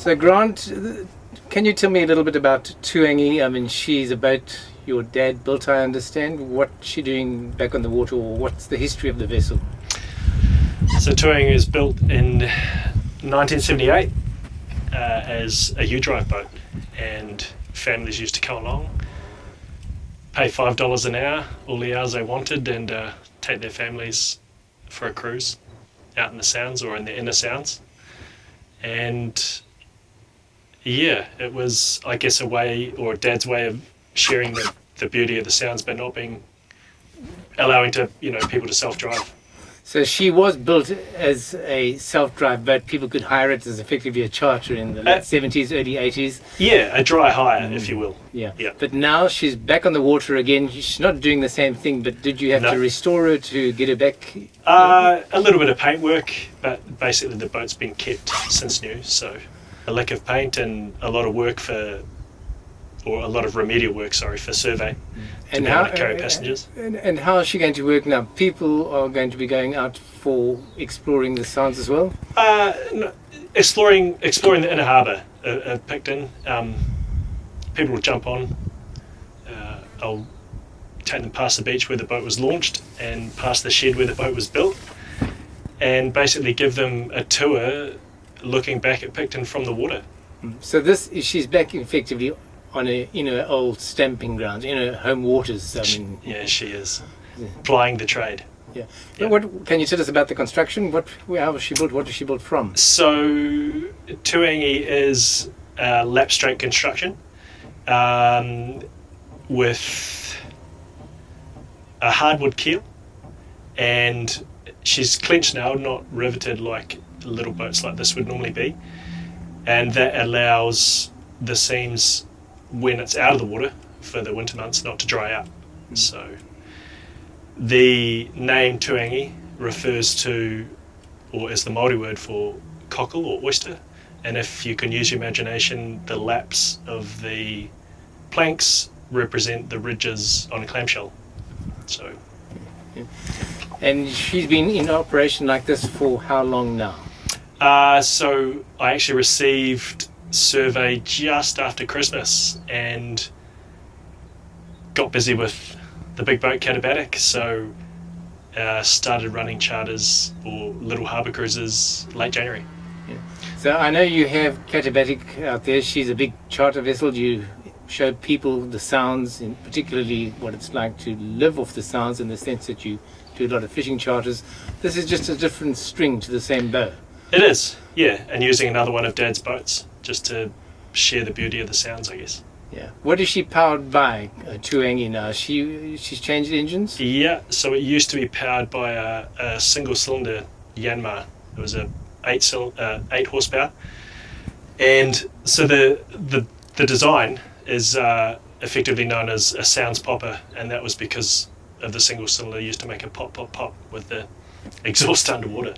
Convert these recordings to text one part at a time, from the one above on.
So Grant, can you tell me a little bit about Tuangi? I mean, she's a boat your dad built, I understand. What's she doing back on the water, or what's the history of the vessel? So Tuangi was built in 1978 as a U-drive boat, and families used to come along, pay $5 an hour, all the hours they wanted, and take their families for a cruise out in the Sounds or in the inner Sounds. And yeah, it was, I guess, a way, or Dad's way of sharing the beauty of the Sounds, but not allowing people to self-drive. So she was built as a self-drive boat. People could hire it as effectively a charter in the late 70s, early 80s. Yeah, a dry hire, if you will. Yeah. But now she's back on the water again. She's not doing the same thing, but did you have to restore her to get her back? A little bit of paint work, but basically the boat's been kept since new. So a lick of paint and a lot of remedial work, for survey to be able to carry passengers. And how is she going to work now? People are going to be going out for exploring the Sounds as well? No, exploring the inner harbour of Picton. People will jump on. I'll take them past the beach where the boat was launched and past the shed where the boat was built, and basically give them a tour looking back at Picton from the water. So she's back effectively on her old stamping grounds, in her home waters. Yeah, she is plying the trade. Yeah. What can you tell us about the construction? How was she built? What was she built from? So Tuangi is lapstrake construction with a hardwood keel, and she's clenched now, not riveted like little boats like this would normally be, and that allows the seams, when it's out of the water for the winter months, not to dry out. So the name Tuangi refers to, or is the Māori word for cockle or oyster, and if you can use your imagination, the laps of the planks represent the ridges on a clamshell. So and she's been in operation like this for how long now? So I actually received survey just after Christmas and got busy with the big boat Katabatic, so started running charters or little harbour cruises late January. So I know you have Katabatic out there. She's a big charter vessel. You show people the Sounds, and particularly what it's like to live off the Sounds, in the sense that you do a lot of fishing charters. This is just a different string to the same bow. It is, yeah, and using another one of Dad's boats just to share the beauty of the Sounds, I guess. Yeah. What is she powered by, Tuangi now? She's changed engines? Yeah, so it used to be powered by a single cylinder Yanmar. It was a 8 horsepower, and so the design is effectively known as a Sounds popper, and that was because of the single cylinder used to make a pop pop pop with the exhaust underwater.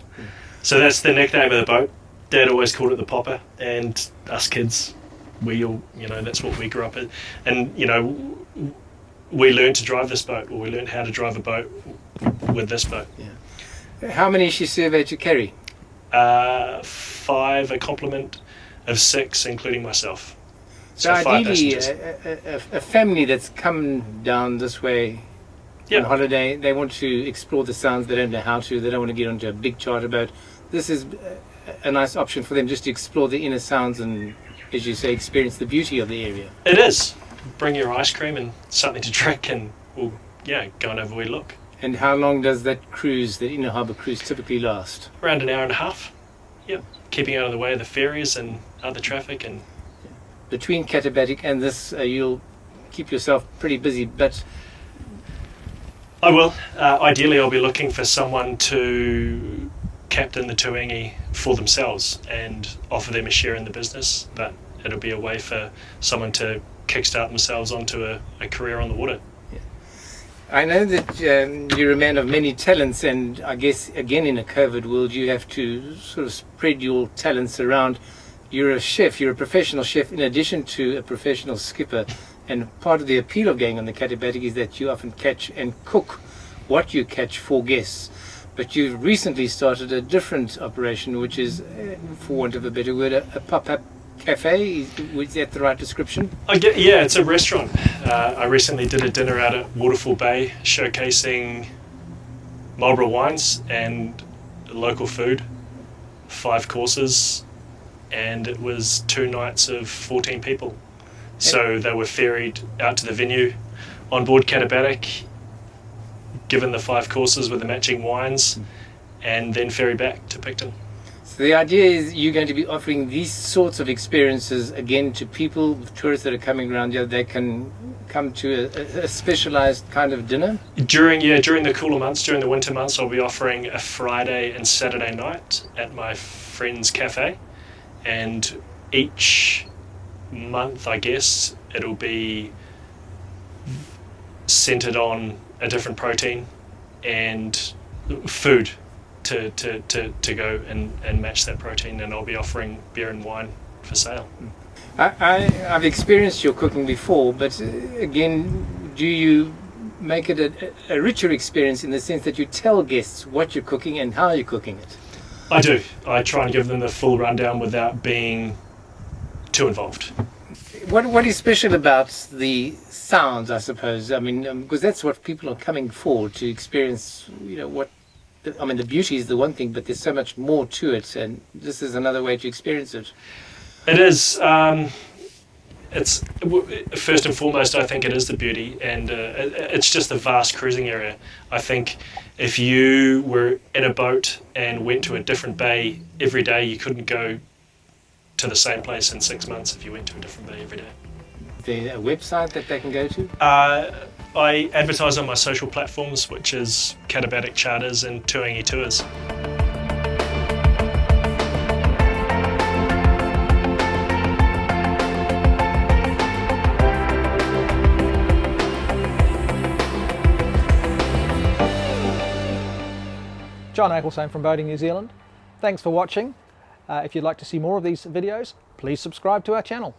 So that's the nickname of the boat. Dad always called it the popper, and us kids, that's what we grew up in. And, we learned to drive this boat, or we learned how to drive a boat with this boat. Yeah. How many is she surveyed to carry? 5, a complement of 6, including myself. So ideally, a family that's come down this way on holiday, they want to explore the Sounds, they don't know how to, they don't want to get onto a big charter boat. This is a nice option for them, just to explore the inner Sounds and, as you say, experience the beauty of the area. It is. Bring your ice cream and something to drink, and we'll go and have a wee look. And how long does that cruise, the inner harbour cruise, typically last? Around an hour and a half. Yep. Keeping out of the way of the ferries and other traffic. And between Katabatic and this, you'll keep yourself pretty busy, but I will. Ideally, I'll be looking for someone to captain the Tuangi for themselves and offer them a share in the business, but it'll be a way for someone to kickstart themselves onto a career on the water. I know that you're a man of many talents, and I guess, again, in a COVID world, you have to sort of spread your talents around. You're a chef, you're a professional chef in addition to a professional skipper, and part of the appeal of going on the Katabatic is that you often catch and cook what you catch for guests. But you've recently started a different operation, which is, for want of a better word, a pop-up cafe. Was that the right description? Yeah, it's a restaurant. I recently did a dinner out at Waterfall Bay showcasing Marlborough wines and local food, 5 courses, and it was 2 nights of 14 people. So they were ferried out to the venue on board Katabatic, given the 5 courses with the matching wines, and then ferry back to Picton. So the idea is you're going to be offering these sorts of experiences again to people, tourists that are coming around here. They can come to a specialized kind of dinner. During the cooler months, during the winter months, I'll be offering a Friday and Saturday night at my friend's cafe, and each month, I guess, it'll be centered on a different protein and food to go and match that protein, and I'll be offering beer and wine for sale. I've experienced your cooking before, but again, do you make it a richer experience in the sense that you tell guests what you're cooking and how you're cooking it? I do. I try and give them the full rundown without being too involved. What is special about the sounds, I suppose? I mean, because that's what people are coming for, to experience, the beauty is the one thing, but there's so much more to it, and this is another way to experience it. It is. It's first and foremost, I think it is the beauty, and it's just the vast cruising area. I think if you were in a boat and went to a different bay every day, you couldn't go to the same place in 6 months if you went to a different bay every day. Is there a website that they can go to? I advertise on my social platforms, which is Katabatic Charters and Tuangi Tours. John Acklesame from Boating New Zealand. Thanks for watching. If you'd like to see more of these videos, please subscribe to our channel.